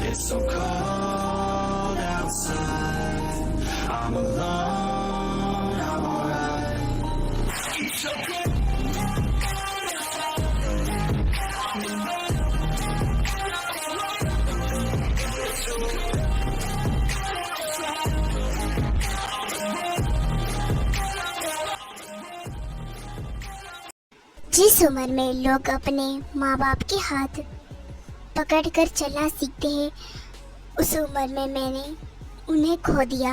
It's so cold outside. I'm alone, I'm alright. It's okay. जिस उम्र में लोग अपने माँ बाप के हाथ पकड़कर चलना सीखते हैं, उस उम्र में मैंने उन्हें खो दिया।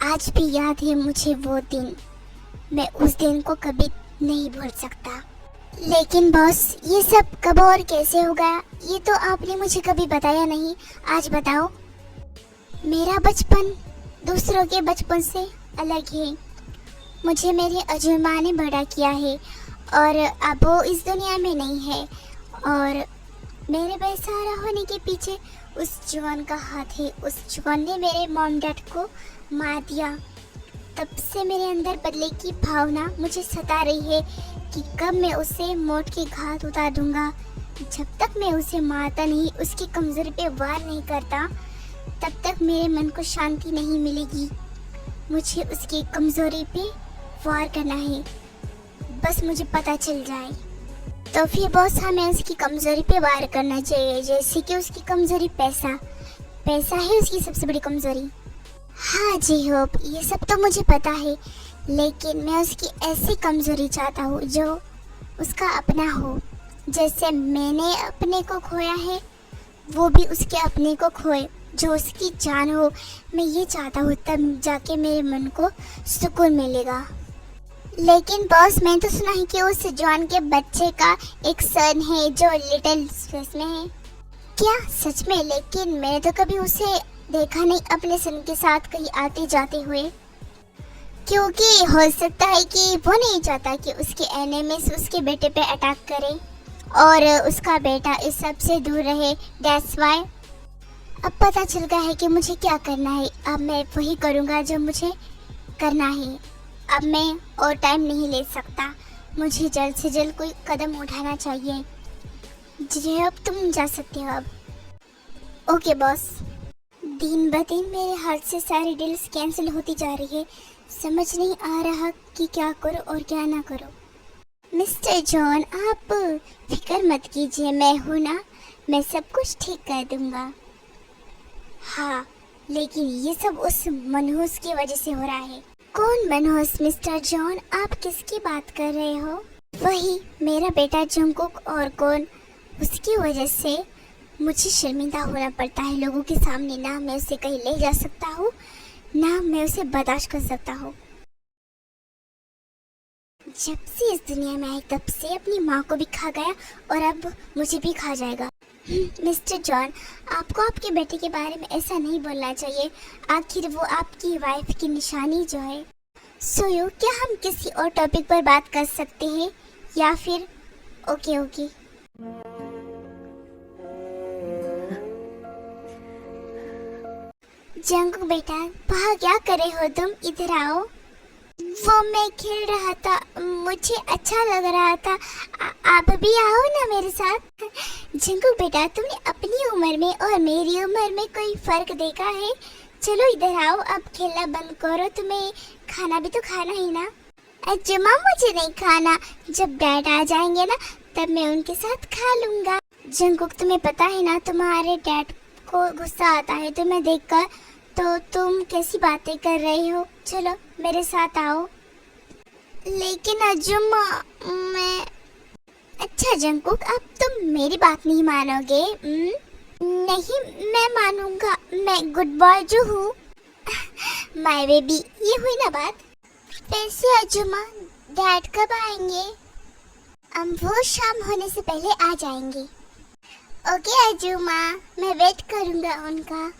आज भी याद है मुझे वो दिन। मैं उस दिन को कभी नहीं भूल सकता। लेकिन बॉस, ये सब कब और कैसे हो गया, ये तो आपने मुझे कभी बताया नहीं। आज बताओ। मेरा बचपन दूसरों के बचपन से अलग है। मुझे मेरे अजूबा ने बड़ा किया है और अब वो इस दुनिया में नहीं है, और मेरे बेसहारा होने के पीछे उस जवान का हाथ है। उस जवान ने मेरे मॉम डैड को मार दिया। तब से मेरे अंदर बदले की भावना मुझे सता रही है कि कब मैं उसे मौत की घात उतार दूंगा। जब तक मैं उसे मारता नहीं, उसकी कमजोरी पे वार नहीं करता, तब तक मेरे मन को शांति नहीं मिलेगी। मुझे उसकी कमजोरी पे वार करना है, बस मुझे पता चल जाए। तो फिर बॉस, हमें उसकी कमजोरी पे वार करना चाहिए। जैसे कि उसकी कमजोरी पैसा है उसकी सबसे बड़ी कमजोरी। हाँ जी होप, ये सब तो मुझे पता है, लेकिन मैं उसकी ऐसी कमजोरी चाहता हूँ जो उसका अपना हो। जैसे मैंने अपने को खोया है, वो भी उसके अपने को खोए, जो उसकी जान हो। मैं ये चाहता हूँ, तब जाके मेरे मन को सुकून मिलेगा। लेकिन बॉस, मैं तो सुना है कि उस जॉन के बच्चे का एक सन है जो लिटिल स्पेस में है। क्या सच में? लेकिन मैंने तो कभी उसे देखा नहीं अपने सन के साथ कहीं आते जाते हुए। क्योंकि हो सकता है कि वो नहीं चाहता कि उसके एनिमीज उसके बेटे पे अटैक करे और उसका बेटा इस सब से दूर रहे। That's why. अब पता चल गया है कि मुझे क्या करना है। अब मैं वही करूँगा जो मुझे करना है। अब मैं और टाइम नहीं ले सकता। मुझे जल्द से जल्द कोई कदम उठाना चाहिए। जी, अब तुम जा सकते हो अब। Okay boss. दिन ब दिन मेरे हाथ से सारी डील्स कैंसिल होती जा रही है। समझ नहीं आ रहा कि क्या करो और क्या ना करो। मिस्टर जॉन, आप फिक्र मत कीजिए, मैं हूँ ना, मैं सब कुछ ठीक कर दूंगा। हाँ, लेकिन ये सब उस मनहूस की वजह से हो रहा है। कौन मनहूस मिस्टर जॉन? आप किसकी बात कर रहे हो? वही मेरा बेटा जंगकुक। और कौन? उसकी वजह से मुझे शर्मिंदा होना पड़ता है लोगों के सामने। ना मैं उसे कहीं ले जा सकता हूँ, ना मैं उसे बर्दाश्त कर सकता हूँ। जब से इस दुनिया में आई, तब से अपनी माँ को भी खा गया और अब मुझे भी खा जाएगा। मिस्टर जॉन, आपको आपके बेटे के बारे में ऐसा नहीं बोलना चाहिए। आखिर वो आपकी वाइफ की निशानी जो है। सोयो, क्या हम किसी और टॉपिक पर बात कर सकते हैं या फिर? ओके। जंगकुक बेटा, वहाँ क्या कर रहे हो तुम? इधर आओ। वो मैं खेल रहा था, मुझे अच्छा लग रहा था। आप भी आओ ना मेरे साथ। जंगकुक बेटा, तुमने अपनी उम्र में और मेरी उम्र में कोई फर्क देखा है? चलो इधर आओ, अब खेलना बंद करो। तुम्हें खाना भी तो खाना ही ना। अजमा, मुझे नहीं खाना। जब डैड आ जाएंगे ना, तब मैं उनके साथ खा लूंगा। जंगकुक, तुम्हें पता है ना, तुम्हारे डैड को गुस्सा आता है तुम्हें देखकर। तो तुम कैसी बातें कर रही हो? चलो मेरे साथ आओ। लेकिन अजुमा, मैं... अच्छा जंगकुक, अब तुम मेरी बात नहीं मानोगे? नहीं, मैं मानूंगा। मैं गुड बॉय जो हूँ। माय बेबी, ये हुई ना बात। वैसे अजुमा, डैड कब आएंगे? वो शाम होने से पहले आ जाएंगे। ओके अजुमा, मैं वेट करूंगा उनका।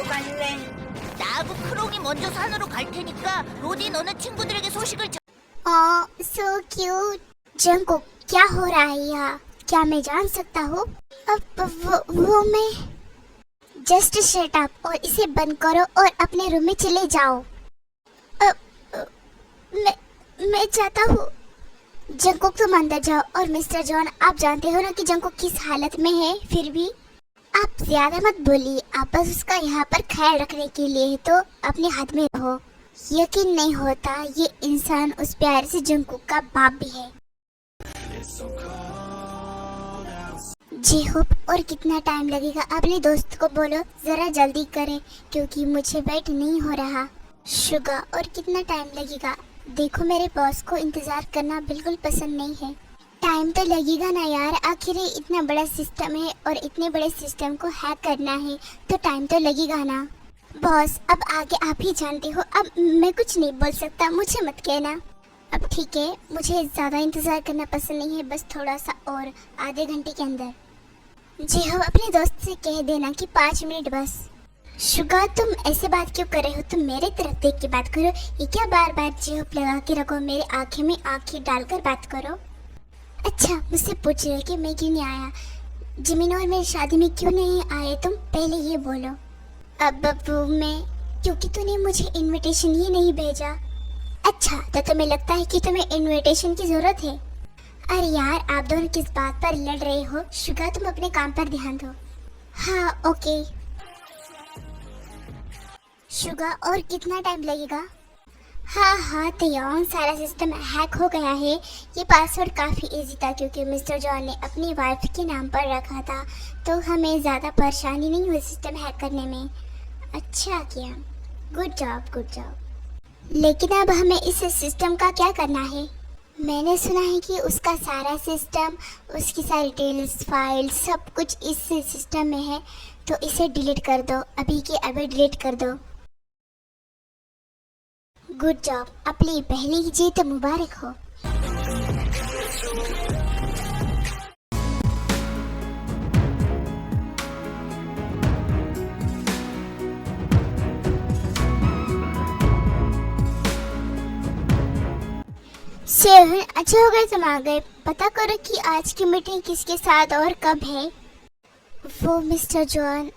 갈래. 나하고 크롱이 먼저 산으로 갈 테니까 로디 너는 친구들에게 소식을 전. So cute. जंगकुक, क्या हो रहा है यहाँ? क्या मैं जान सकता हूँ? अब वो मैं... जस्ट शट अप और इसे बंद करो और अपने रूम में चले जाओ। मैं चाहता हूँ जंकुक तुम अंदर जाओ। और मिस्टर जॉन, आप जानते हो ना कि जंकुक किस हालत में है, फिर भी आप ज्यादा मत बोलिए। आप बस उसका यहाँ पर ख्याल रखने के लिए तो अपने हाथ में रहो। यकीन नहीं होता ये इंसान उस प्यारे से जंकुक का बाप भी है। जी होप, और कितना टाइम लगेगा? अपने दोस्त को बोलो जरा जल्दी करे, क्योंकि मुझे वेट नहीं हो रहा। शुगा, और कितना टाइम लगेगा? देखो मेरे बॉस को इंतजार करना बिल्कुल पसंद नहीं है। टाइम तो लगेगा ना यार, आखिर ये इतना बड़ा सिस्टम है और इतने बड़े सिस्टम को हैक करना है तो टाइम तो लगेगा ना। बॉस, अब आगे आप ही जानते हो, अब मैं कुछ नहीं बोल सकता, मुझे मत कहना। अब ठीक है, मुझे ज़्यादा इंतज़ार करना पसंद नहीं है, बस थोड़ा सा और, आधे घंटे के अंदर। जी हाँ, अपने दोस्त से कह देना कि 5 मिनट बस। शुगा, तुम ऐसे बात क्यों कर रहे हो? तुम मेरे तरफ देख के बात करो। ये क्या बार बार जी होप लगा के रखो, मेरे आँखें में आँखें डालकर बात करो। अच्छा, मुझसे पूछ रहे हो कि मैं क्यों नहीं आया? जिमिन और मेरी शादी में क्यों नहीं आए तुम? पहले ये बोलो। अब मैं, क्योंकि तूने मुझे इनविटेशन ही नहीं भेजा। अच्छा, तो तुम्हें लगता है कि तुम्हें इनविटेशन की जरूरत है? अरे यार, आप दोनों किस बात पर लड़ रहे हो? शुगा, तुम अपने काम पर ध्यान दो। हाँ ओके। शुगा, और कितना टाइम लगेगा? हाँ तैयार, सारा सिस्टम हैक हो गया है। ये पासवर्ड काफ़ी इजी था क्योंकि मिस्टर जॉन ने अपनी वाइफ के नाम पर रखा था, तो हमें ज़्यादा परेशानी नहीं हुई सिस्टम हैक करने में। अच्छा किया, गुड जॉब गुड जॉब। लेकिन अब हमें इस सिस्टम का क्या करना है? मैंने सुना है कि उसका सारा सिस्टम, उसकी सारी डिटेल्स, फाइल्स, सब कुछ इस सिस्टम में है, तो इसे डिलीट कर दो, अभी के अभी डिलीट कर दो। गुड जॉब, अपनी पहली जीत मुबारक हो। सेवन, अच्छा हो गया तुम आ गए। पता करो कि आज की मीटिंग किसके साथ और कब है। वो मिस्टर जॉन,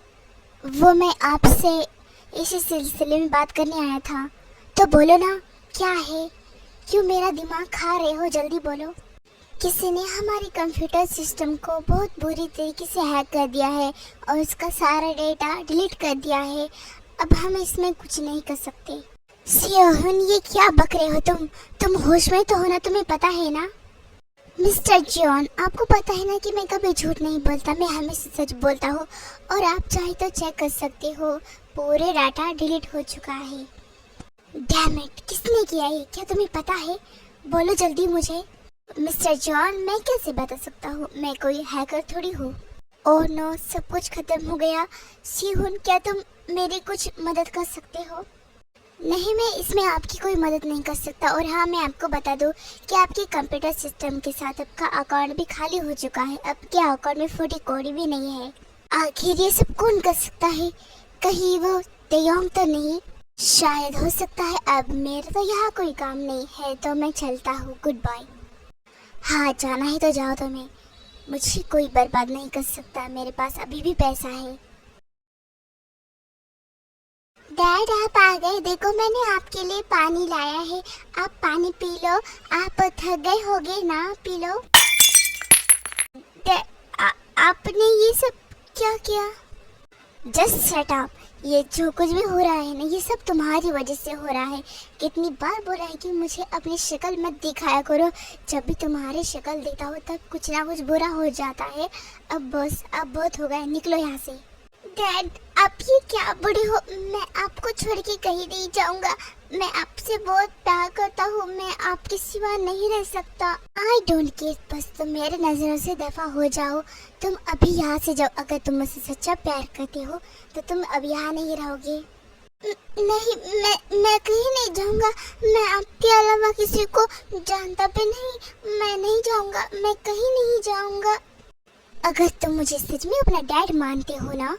वो मैं आपसे इसी सिलसिले में बात करने आया था, तो बोलो ना क्या है? क्यों मेरा दिमाग खा रहे हो? जल्दी बोलो। किसी ने हमारे कंप्यूटर सिस्टम को बहुत बुरी तरीके से हैक कर दिया है और उसका सारा डेटा डिलीट कर दिया है। अब हम इसमें कुछ नहीं कर सकते। सियोहन, ये क्या बक रहे हो तुम होश में तो हो ना? तुम्हें पता है ना? मिस्टर जॉन, आपको पता है ना कि मैं कभी झूठ नहीं बोलता, मैं हमेशा सच बोलता हूँ। और आप चाहे तो चेक कर सकते हो, पूरे डाटा डिलीट हो चुका है। डैम इट, किसने किया है? क्या तुम्हें पता है? बोलो जल्दी मुझे। मिस्टर जॉन, मैं कैसे बता सकता हूँ, मैं कोई हैकर थोड़ी हूँ। ओह नो, सब कुछ खत्म हो गया। सियोहन, क्या तुम मेरी कुछ मदद कर सकते हो? नहीं, मैं इसमें आपकी कोई मदद नहीं कर सकता। और हाँ, मैं आपको बता दूं कि आपके कंप्यूटर सिस्टम के साथ आपका अकाउंट भी खाली हो चुका है। आपके अकाउंट में 40 कौड़ी भी नहीं है। आखिर ये सब कौन कर सकता है? कहीं वो तेयोंग तो नहीं? शायद हो सकता है। अब मेरा तो यहाँ कोई काम नहीं है, तो मैं चलता हूँ। Goodbye. हाँ, जाना है तो जाओ तुम्हें, मुझे कोई बर्बाद नहीं कर सकता, मेरे पास अभी भी पैसा है। डैड, आप आ गए। देखो, मैंने आपके लिए पानी लाया है, आप पानी पी लो। आप थक गए होगे ना, पी लो। आपने ये सब क्या किया? Just shut up. ये जो कुछ भी हो रहा है ना, ये सब तुम्हारी वजह से हो रहा है। कितनी बार बोला है कि मुझे अपनी शक्ल मत दिखाया करो। जब भी तुम्हारी शक्ल देखता हो तब कुछ ना कुछ बुरा हो जाता है। अब बस, अब बहुत हो गया, निकलो यहाँ से। डैड, आप ये क्या बड़े हो? मैं आपको छोड़ के कहीं नहीं जाऊंगा। मैं आपसे बहुत प्यार करता हूँ, मैं आपके सिवा नहीं रह सकता। आई डोंट केयर, बस तुम मेरे नजरों से दफा हो जाओ। तुम अभी यहाँ से जाओ। अगर तुम मुझसे सच्चा प्यार करते हो तो तुम अब यहाँ नहीं रहोगे। नहीं, मैं कहीं नहीं जाऊंगा। मैं आपके अलावा किसी को जानता भी नहीं। मैं नहीं जाऊंगा, मैं कहीं नहीं जाऊंगा। अगर तुम मुझे सच में अपना डैड मानते हो ना,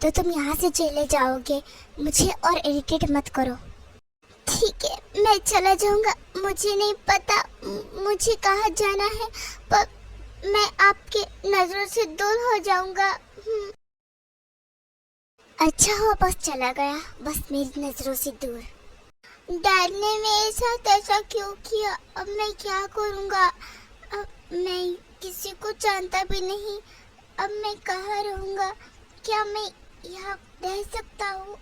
तो तुम यहाँ से चले जाओगे। मुझे और इरिटेट मत करो। ठीक है, मैं चला जाऊंगा। मुझे नहीं पता मुझे कहाँ जाना है, पर मैं आपके नजरों से दूर हो जाऊंगा। अच्छा हुआ बस चला गया, बस मेरी नजरों से दूर। डैड ने मेरे साथ ऐसा क्यों किया? अब मैं क्या करूँगा? अब मैं किसी को जानता भी नहीं। अब मैं कहाँ रहूँगा? क्या मैं यहाँ रह सकता हूँ?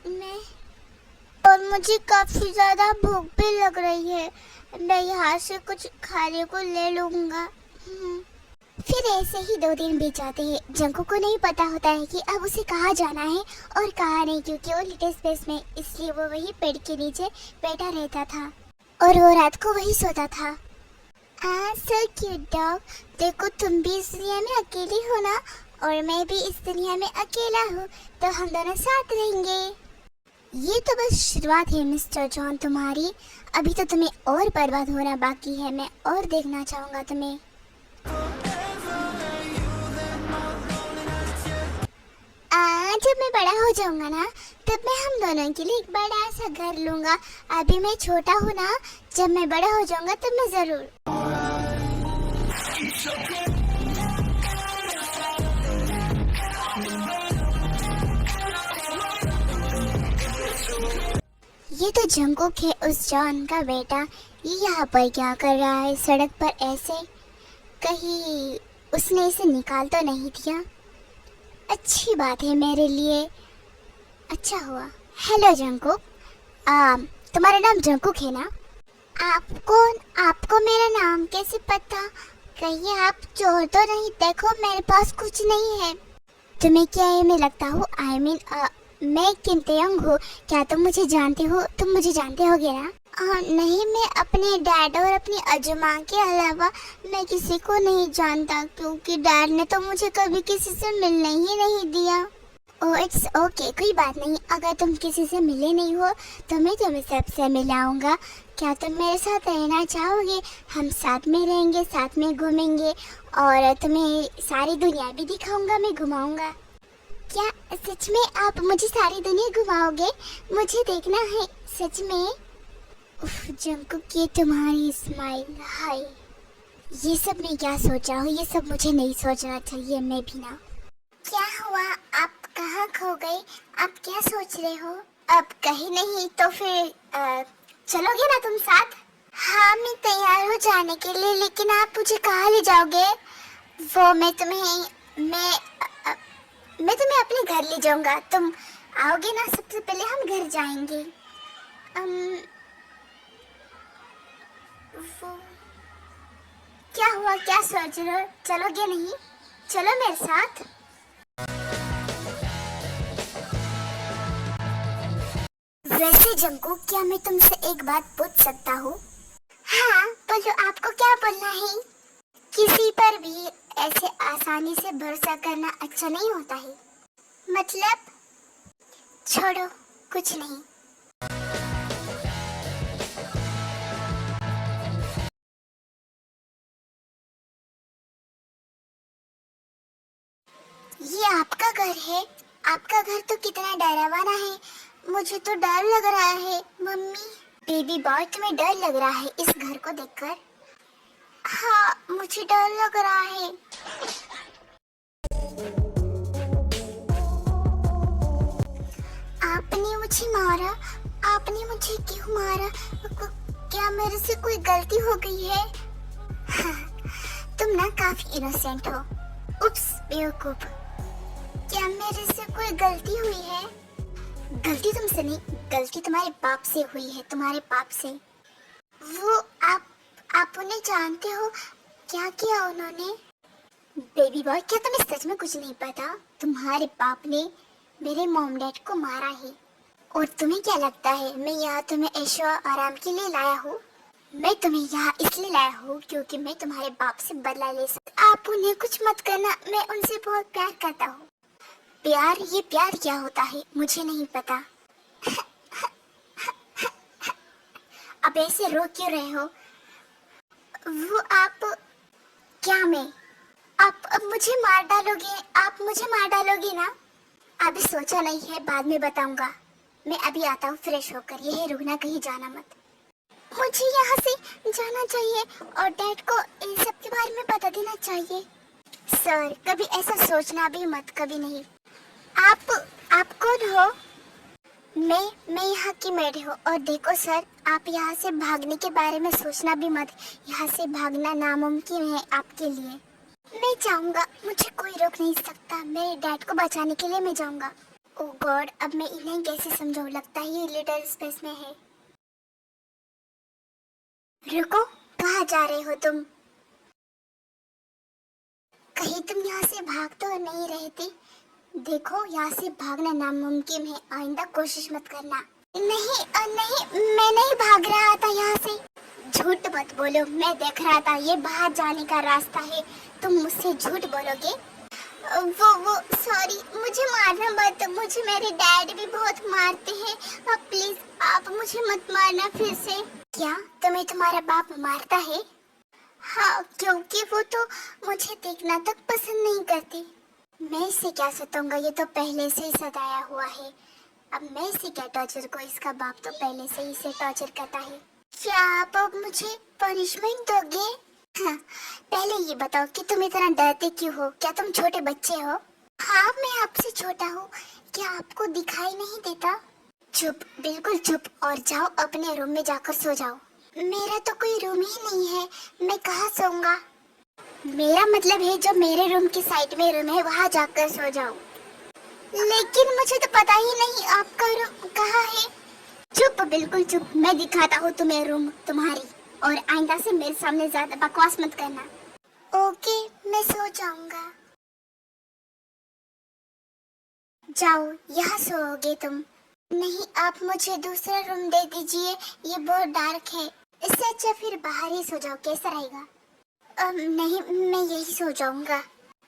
मैं और मुझे काफी ज्यादा भूख भी लग रही है। मैं यहाँ से कुछ खाने को ले लूँगा। फिर ऐसे ही 2 दिन बीत जाते हैं। जंको को नहीं पता होता है कि अब उसे कहाँ जाना है और कहाँ नहीं, क्योंकि वो लिटिल स्पेस में, इसलिए वो वही पेड़ के नीचे बैठा रहता था और वो रात को वही सोता था। सो क्यूट डॉग, देखो तुम भी इस दुनिया में अकेली हो ना, और मैं भी इस दुनिया में अकेला हूँ, तो हम दोनों साथ रहेंगे। ये तो बस शुरुआत है मिस्टर जॉन तुम्हारी, अभी तो तुम्हें और बर्बाद होना बाकी है। मैं और देखना चाहूँगा तुम्हें। जब मैं बड़ा हो जाऊंगा ना, तब मैं हम दोनों के लिए एक बड़ा सा घर लूंगा। अभी मैं छोटा हूँ ना, जब मैं बड़ा हो जाऊंगा तब मैं जरूर। ये तो जंगकुक है, उस जॉन का बेटा। ये यहाँ पर क्या कर रहा है सड़क पर ऐसे? कहीं उसने इसे निकाल तो नहीं दिया? अच्छी बात है मेरे लिए, अच्छा हुआ। हेलो जंगकुक, तुम्हारा नाम जंगकुक है ना? आपको मेरा नाम कैसे पता? कहीं आप चोर तो नहीं? देखो मेरे पास कुछ नहीं है। तुम्हें क्या ये मैं लगता हूँ? मैं किम तेयोंग हूँ। क्या तुम मुझे जानते हो? तुम मुझे जानते होगे ना? नहीं, मैं अपने डैड और अपनी अजमा के अलावा मैं किसी को नहीं जानता, क्योंकि डैड ने तो मुझे कभी किसी से मिलने ही नहीं दिया। ओह इट्स ओके, कोई बात नहीं। अगर तुम किसी से मिले नहीं हो तो मैं तुम्हें सबसे मिलाऊंगा। क्या तुम मेरे साथ रहना चाहोगे? हम साथ में रहेंगे, साथ में घूमेंगे और तुम्हें सारी दुनिया भी दिखाऊंगा, मैं घुमाऊंगा। क्या सच में आप मुझे सारी दुनिया घुमाओगे? मुझे देखना है सच में। उफ जंगकुक, ये तुम्हारी स्माइल, हाय। ये सब मैं क्या सोचा हूँ? ये सब मुझे नहीं सोचना चाहिए। मैं भी ना। क्या हुआ? आप कहाँ खो गए? आप क्या सोच रहे हो? अब कहीं नहीं तो फिर चलोगे ना तुम साथ? हाँ मैं तैयार हो जाने के लिए, लेकिन आप मुझे कहाँ ले जाओगे? वो मैं तुम्हें अपने घर ले जाऊंगा। तुम आओगे ना? सबसे पहले हम घर जाएंगे। वो क्या हुआ? क्या सोच रहे हो? चलोगे नहीं? चलो मेरे साथ। वैसे जंगकुक, क्या मैं तुमसे एक बात पूछ सकता हूँ? हाँ बोलो, आपको क्या बोलना है? किसी पर भी ऐसे आसानी से भरोसा करना अच्छा नहीं होता है। मतलब? छोड़ो, कुछ नहीं। ये आपका घर है? आपका घर तो कितना डरावना है। मुझे तो डर लग रहा है। मम्मी, बेबी बॉय, तुम्हें डर लग रहा है इस घर को देखकर? हाँ मुझे डर लग रहा है। आपने मुझे मारा? आपने मुझे क्यों मारा? क्या मेरे से कोई गलती हो गई है? तुम ना काफी इनोसेंट हो। उप्स बेवकूफ। क्या मेरे से कोई गलती हुई है? गलती तुमसे नहीं, गलती तुम्हारे बाप से हुई है, तुम्हारे बाप से। वो आप उन्हें जानते हो? क्या किया उन्होंने? बेबी बॉय, क्या तुम्हें सच में कुछ नहीं पता? तुम्हारे बाप ने मेरे मॉम डैड को मारा है। और तुम्हें क्या लगता है मैं यहाँ तुम्हें ऐशो आराम के लिए लाया हूँ? मैं तुम्हें यहाँ इसलिए लाया हूँ क्योंकि मैं तुम्हारे बाप से बदला ले सकता। आप उन्हें कुछ मत करना, मैं उनसे बहुत प्यार करता हूँ। प्यार? ये प्यार क्या होता है? मुझे नहीं पता। अब ऐसे रो क्यों रहे हो? वो आप क्या मैं? आप अब मुझे मार डालोगे? आप मुझे मार डालोगे ना? अभी सोचा नहीं है, बाद में बताऊंगा। मैं अभी आता हूँ फ्रेश होकर। यही रुकना, कहीं जाना मत। मुझे यहाँ से जाना चाहिए और डैड को इन सब के बारे में बता देना चाहिए। सर, कभी ऐसा सोचना भी मत, कभी नहीं। आप कौन हो? मैं यहाँ की मेड हूँ और देखो सर, आप यहाँ से भागने के बारे में सोचना भी मत। यहाँ से भागना नामुमकिन है आपके लिए। मैं जाऊँगा, मुझे कोई रोक नहीं सकता। मेरे डैड को बचाने के लिए मैं जाऊँगा। ओह गॉड, अब मैं इन्हें कैसे समझाऊँ? लगता है ये लिटिल स्पेस में है। रुको, कहाँ जा रहे हो तुम? कहीं तुम यहाँ से भाग तो नहीं रहे थे? देखो, यहाँ से भागना नामुमकिन है। आइंदा कोशिश मत करना। नहीं नहीं, मैं नहीं भाग रहा था यहाँ से। झूठ मत बोलो, मैं देख रहा था, ये बाहर जाने का रास्ता है। तुम मुझसे झूठ बोलोगे? वो सॉरी, मुझे मारना मत। मुझे मेरे डैड भी बहुत मारते हैं। अब प्लीज आप मुझे मत मारना फिर से। क्या तुम्हें तुम्हारा बाप मारता है? हाँ, क्योंकि वो तो मुझे देखना तक पसंद नहीं करती। मैं इससे क्या सताऊंगा, ये तो पहले से ही सताया हुआ है। अब मैं इसे क्या टॉर्चर को, इसका बाप तो पहले से ही इसे टॉर्चर करता है। क्या आप अब मुझे पनिशमेंट दोगे? हाँ, पहले ये बताओ कि तुम इतना डरते क्यों हो? क्या तुम छोटे बच्चे हो? हाँ, मैं आपसे छोटा हूँ। क्या आपको दिखाई नहीं देता? चुप, बिल्कुल चुप, और जाओ अपने रूम में जाकर सो जाओ। मेरा तो कोई रूम ही नहीं है, मैं कहाँ सोऊंगा? मेरा मतलब है जो मेरे रूम की साइड में रूम है वहाँ जाकर सो जाओ। लेकिन मुझे तो पता ही नहीं आपका रूम कहाँ है। चुप, बिल्कुल चुप, मैं दिखाता हूँ तुम्हें रूम तुम्हारी, और आइंदा से मेरे सामने ज्यादा बकवास मत करना। ओके, मैं सो जाऊंगा। जाओ, यहाँ सोओगे तुम? नहीं, आप मुझे दूसरा रूम दे दीजिए, ये बहुत डार्क है। इससे अच्छा फिर बाहर ही सो जाओ, कैसा रहेगा? नहीं, मैं यही सो जाऊंगा।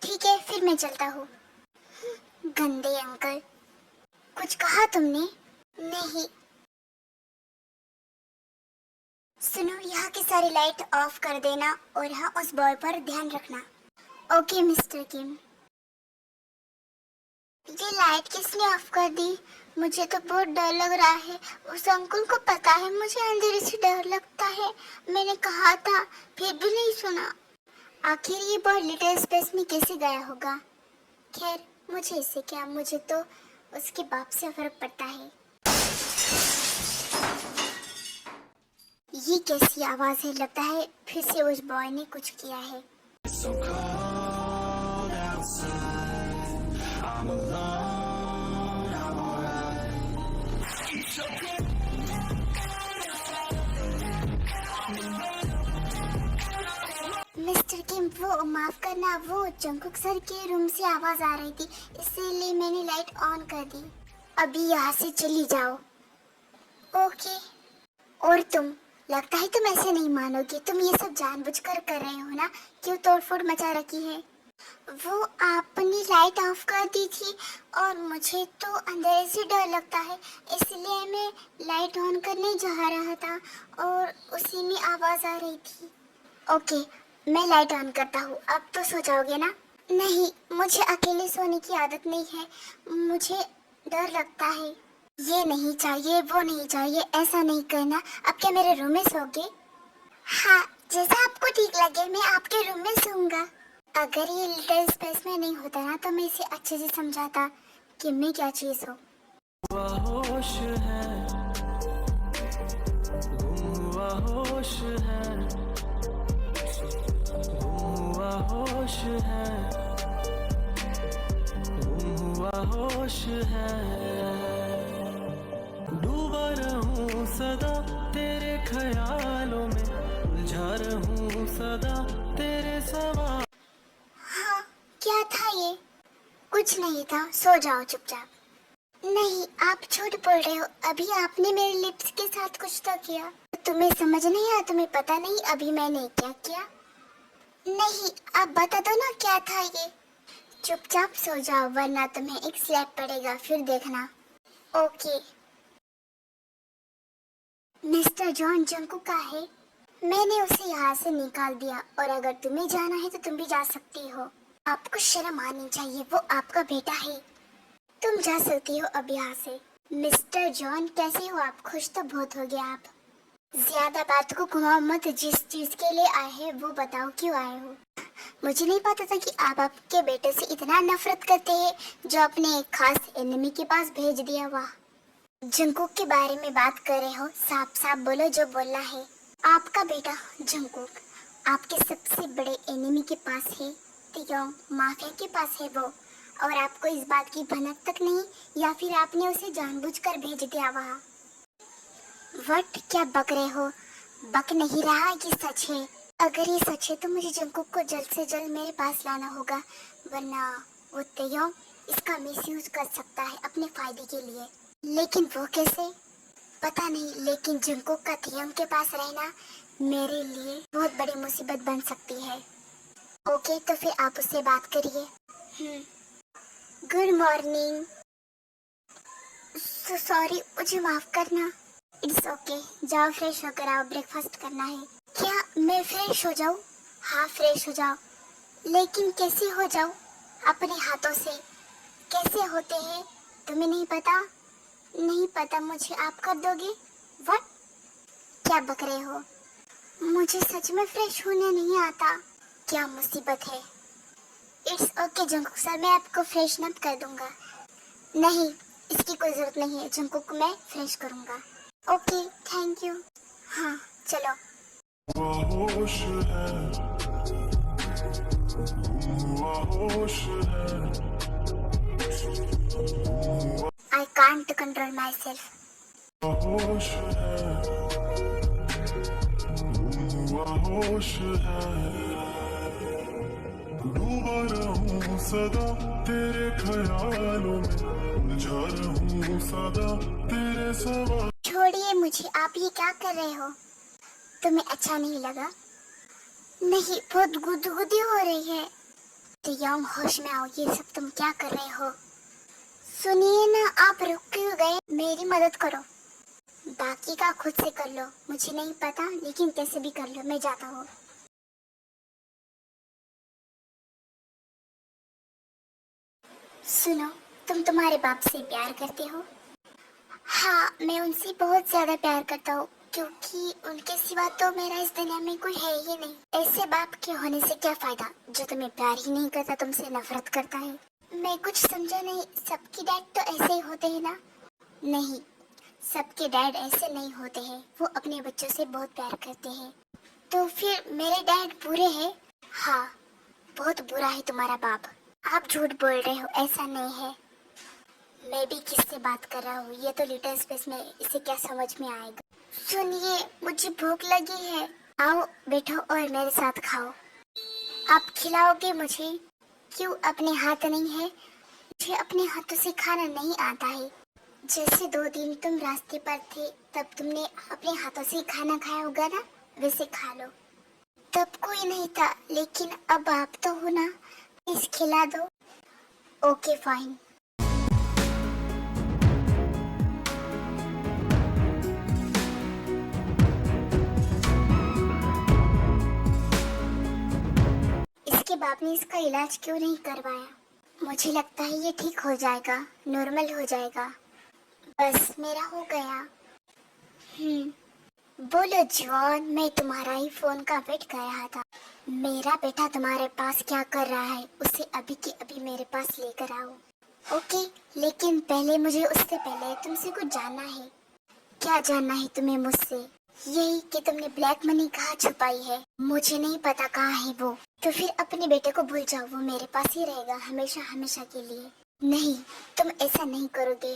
ठीक है, फिर मैं चलता हूँ। गंदे अंकल। कुछ कहा तुमने? नहीं। सुनो, यहाँ की सारी लाइट ऑफ कर देना और हाँ, उस बॉय पर ध्यान रखना। ओके मिस्टर किम। ये लाइट किसने ऑफ कर दी? मुझे तो बहुत डर लग रहा है। उस अंकल को पता है मुझे अंधेरे से डर लगता है। मैंने कहा था, फिर भी नहीं सुना। आखिर ये बॉय लिटिल स्पेस में कैसे गया होगा? खैर, मुझे इससे क्या, मुझे तो उसके बाप से फर्क पड़ता है। ये कैसी आवाज है? लगता है फिर से उस बॉय ने कुछ किया है। So cold outside. I'm alone, I'm alright. It's okay. Mister Kim, वो माफ करना, वो जंकुक सर के रूम से आवाज आ रही थी, इसीलिए मैंने लाइट ऑन कर दी। अभी यहाँ से चली जाओ। ओके। और तुम, लगता है तुम ऐसे नहीं मानोगे। तुम ये सब जानबूझकर कर रहे हो ना? क्यों तोड़फोड़ मचा रखी है? वो आपने लाइट ऑफ कर दी थी और मुझे तो अंधेरे से डर लगता है, इसलिए मैं लाइट ऑन करने जा रहा था और उसी में आवाज आ रही थी। ओके, मैं लाइट ऑन करता हूँ। अब तो सो जाओगे ना? नहीं, मुझे अकेले सोने की आदत नहीं है, मुझे डर लगता है। ये नहीं चाहिए, वो नहीं चाहिए, ऐसा नहीं करना। अब क्या मेरे रूम में सोओगे? हाँ, जैसा आपको ठीक लगे, मैं आपके रूम में सोऊंगा। अगर ये लिटिल स्पेस में नहीं होता ना, तो मैं इसे अच्छे से समझाता कि मैं क्या चीज हूँ। होश है, गुम हुआ होश है, गुम हुआ होश है, गुम हुआ होश है। डूबा रहूं सदा तेरे ख्यालों में, उलझा रहूं सदा तेरे सवाल। हाँ, क्या था ये? कुछ नहीं था, सो जाओ चुपचाप। नहीं, आप झूठ बोल रहे हो। अभी आपने मेरे लिप्स के साथ कुछ तो किया। तुम्हें समझ नहीं आया? तुम्हें पता नहीं अभी मैंने क्या किया? नहीं, आप बता दो ना क्या था ये। चुपचाप सो जाओ, वरना तुम्हें एक स्लैप पड़ेगा, फिर देखना। ओके। मिस्टर जॉन जंकुक का है। मैंने उसे यहाँ से निकाल दिया, और अगर तुम्हें जाना है तो तुम भी जा सकती हो। आपको शर्म आनी चाहिए, वो आपका बेटा है। तुम जा सकती हो अब यहाँ से। मिस्टर जॉन, कैसे हो आप? खुश तो बहुत हो गया आप। ज्यादा बात को घुमाओ मत। जिस चीज के लिए आए हैं वो बताओ, क्यों आए हो? मुझे नहीं पता था कि आप आपके बेटे से इतना नफरत करते हैं, जो अपने एक खास एनिमी के पास भेज दिया। वाह, जंगकुक के बारे में बात कर रहे हो, साफ साफ बोलो जो बोलना है। आपका बेटा जंगकुक आपके सबसे बड़े एनिमी के पास है, तियोंग माफिया के पास है वो, और आपको इस बात की भनक तक नहीं, या फिर आपने उसे जानबूझकर भेज दिया वहाँ। वट क्या बक रहे हो? बक नहीं रहा, ये सच है। अगर ये सच है तो मुझे जंगकुक को जल्द से जल्द मेरे पास लाना होगा, वरना वो तियोंग इसका मिसयूज कर सकता है अपने फायदे के लिए। लेकिन वो कैसे पता नहीं, लेकिन जंगकुक का तियोंग के पास रहना मेरे लिए बहुत बड़ी मुसीबत बन सकती है। ओके, तो फिर आप उससे बात करिए। Good morning. सॉरी, मुझे माफ करना। इट्स ओके, जाओ फ्रेश होकर आओ, ब्रेकफास्ट करना है। क्या मैं फ्रेश हो जाऊँ? हाँ फ्रेश हो जाओ, लेकिन कैसे हो जाऊँ? अपने हाथों से। कैसे होते हैं तुम्हें नहीं पता? नहीं पता मुझे, आप कर दोगे? व्हाट? क्या बक रहे हो? मुझे सच में फ्रेश होने नहीं आता। क्या मुसीबत है? इट्स ओके जंगकुक सर, मैं आपको फ्रेशन अप कर दूंगा। नहीं, इसकी कोई जरूरत नहीं है, जंगकुक को मैं फ्रेश करूंगा। Okay thank you. हाँ चलो। होश है, होश है। I can't control my self. होश है, होश है। डूबा रहूं सदा तेरे ख्यालों में, उलझा रहूं सदा तेरे सवाल। छोड़िए मुझे, आप ये क्या कर रहे हो? तुम्हें अच्छा नहीं लगा? नहीं, बहुत गुदगुदी हो रही है। तो यंग होश में आओ, ये सब तुम क्या कर रहे हो? सुनिए ना, आप रुक क्यों गए? मेरी मदद करो, बाकी का खुद से कर लो। मुझे नहीं पता, लेकिन कैसे भी कर लो, मैं जाता हूँ। सुनो, तुम तुम्हारे बाप से प्यार करते हो? हाँ, मैं उनसे बहुत ज्यादा प्यार करता हूँ, क्योंकि उनके सिवा तो मेरा इस दुनिया में कोई है ही नहीं। ऐसे बाप के होने से क्या फायदा जो तुम्हें प्यार ही नहीं करता, तुमसे नफरत करता है। मैं कुछ समझा नहीं, सबके डैड तो ऐसे ही होते हैं ना? नहीं, सबके डैड ऐसे नहीं होते हैं, वो अपने बच्चों से बहुत प्यार करते हैं। तो फिर मेरे डैड बुरे हैं? हाँ, बहुत बुरा है तुम्हारा बाप। आप झूठ बोल रहे हो, ऐसा नहीं है। मैं भी किससे बात कर रहा हूँ, ये तो लिटिल स्पेस में, इसे क्या समझ में आएगा? सुनिए, मुझे भूख लगी है, आओ बैठो और मेरे साथ खाओ। आप खिलाओगे मुझे? क्यों, अपने हाथ नहीं है? मुझे अपने हाथों से खाना नहीं आता है। जैसे 2 दिन तुम रास्ते पर थे, तब तुमने अपने हाथों से खाना खाया होगा ना, वैसे खा लो। तब कोई नहीं था, लेकिन अब आप तो हो ना, प्लीज खिला दो। Okay fine. इसके बाप ने इसका इलाज क्यों नहीं करवाया? मुझे लगता है ये ठीक हो जाएगा, नॉर्मल हो जाएगा। बस मेरा हो गया। बोलो जॉन, मैं तुम्हारा ही फोन का वेट कर रहा था। मेरा बेटा तुम्हारे पास क्या कर रहा है, उसे अभी के अभी मेरे पास लेकर आओ। ओके, लेकिन पहले मुझे उससे पहले तुमसे कुछ जानना है। क्या जानना है तुम्हें मुझसे? यही कि तुमने ब्लैक मनी कहाँ छुपाई है। मुझे नहीं पता कहाँ है वो। तो फिर अपने बेटे को भूल जाओ, वो मेरे पास ही रहेगा हमेशा हमेशा के लिए। नहीं, तुम ऐसा नहीं करोगे,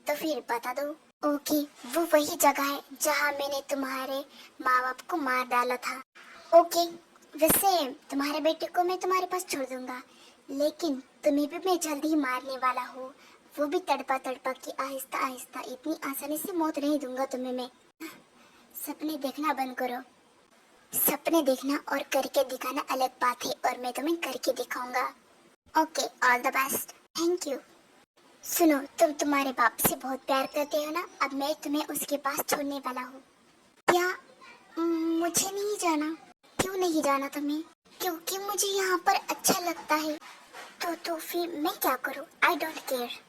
तो फिर बता दो। ओके, वो वही जगह है जहाँ मैंने तुम्हारे माँ बाप को मार डाला था। ओके, वैसे तुम्हारे बेटे को मैं तुम्हारे पास छोड़ दूंगा, लेकिन तुम्हें भी मैं जल्दी ही मारने वाला हूँ, वो भी तड़पा तड़पा के, आहिस्ता आहिस्ता। इतनी आसानी से मौत नहीं दूंगा तुम्हें मैं। सपने देखना बंद करो। सपने देखना और करके दिखाना अलग बात है, और मैं तुम्हें करके दिखाऊंगा। Okay, all the best. Thank you. सुनो, तुम तुम्हारे बाप से बहुत प्यार करते हो ना, अब मैं तुम्हें उसके पास छोड़ने वाला हूँ। क्या? मुझे नहीं जाना। क्यों नहीं जाना तुम्हें? क्योंकि मुझे यहाँ पर अच्छा लगता है। तो फिर मैं क्या करूँ? I don't care.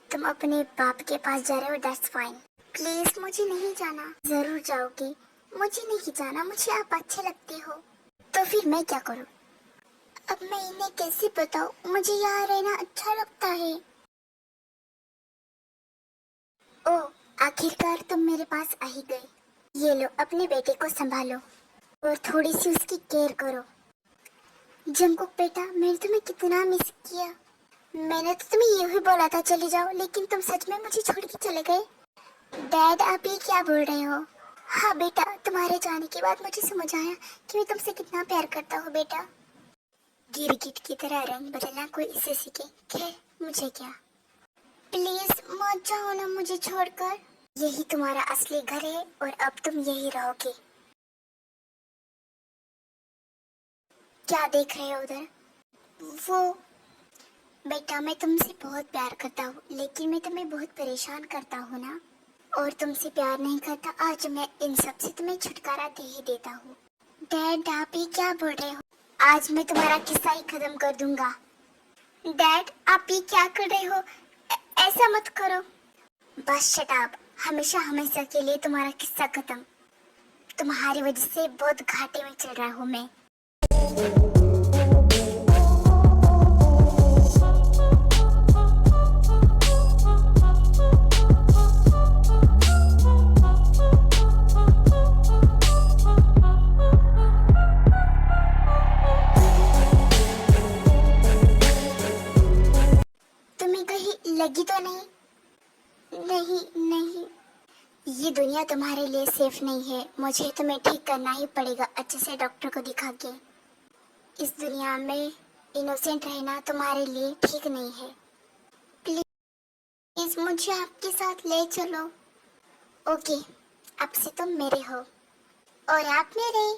तुम अपने बाप के पास जा रहे हो, दैट्स फाइन। प्लीज मुझे नहीं जाना। जरूर जाओगे, मुझे नहीं जाना, मुझे आप अच्छे लगते हो। तो फिर मैं क्या करूँ? अब मैं इन्हें कैसे बताऊँ, मुझे यहाँ रहना अच्छा लगता है। ओह, आखिरकार तुम मेरे पास आ ही गए। ये लो, अपने बेटे को संभालो और थोड़ी सी उसकी केयर करो। जंगकुक बेटा, मैंने तुम्हें कितना मिस किया। मैंने तो तुम्हें ये ही बोला था चले जाओ, लेकिन तुम सच में मुझे छोड़ के चले गए। डैड, आप ये क्या बोल रहे हो? हाँ बेटा, तुम्हारे जाने के बाद मुझे समझ आया कि मैं तुमसे कितना प्यार करता हूँ बेटा। गिरगिट की तरह रंग बदलना कोई इससे सीखे। खैर, मुझे क्या। प्लीज मत जाओ ना मुझे छोड़कर। यही तुम्हारा असली घर है और अब तुम यही रहोगे। क्या देख रहे हो उधर? वो बेटा, मैं तुमसे बहुत प्यार करता हूँ, लेकिन मैं तुम्हें बहुत परेशान करता हूँ ना, और तुमसे प्यार नहीं करता। आज मैं इन सब से तुम्हें छुटकारा दे ही देता हूँ। डैड, आप ये क्या बोल रहे हो? आज मैं तुम्हारा किस्सा ही खत्म कर दूंगा। डैड, आप ये क्या कर रहे हो? ऐसा मत करो। बस शट अप। हमेशा हमेशा के लिए तुम्हारा किस्सा खत्म। तुम्हारी वजह से बहुत घाटे में चल रहा हूँ मैं। तुम्हें कहीं लगी तो नहीं? नहीं नहीं, ये दुनिया तुम्हारे लिए सेफ नहीं है। मुझे तुम्हें ठीक करना ही पड़ेगा अच्छे से डॉक्टर को दिखा के। इस दुनिया में इनोसेंट रहना तुम्हारे लिए ठीक नहीं है। प्लीज मुझे आपके साथ ले चलो। ओके, अब से तुम मेरे हो और आप मेरे।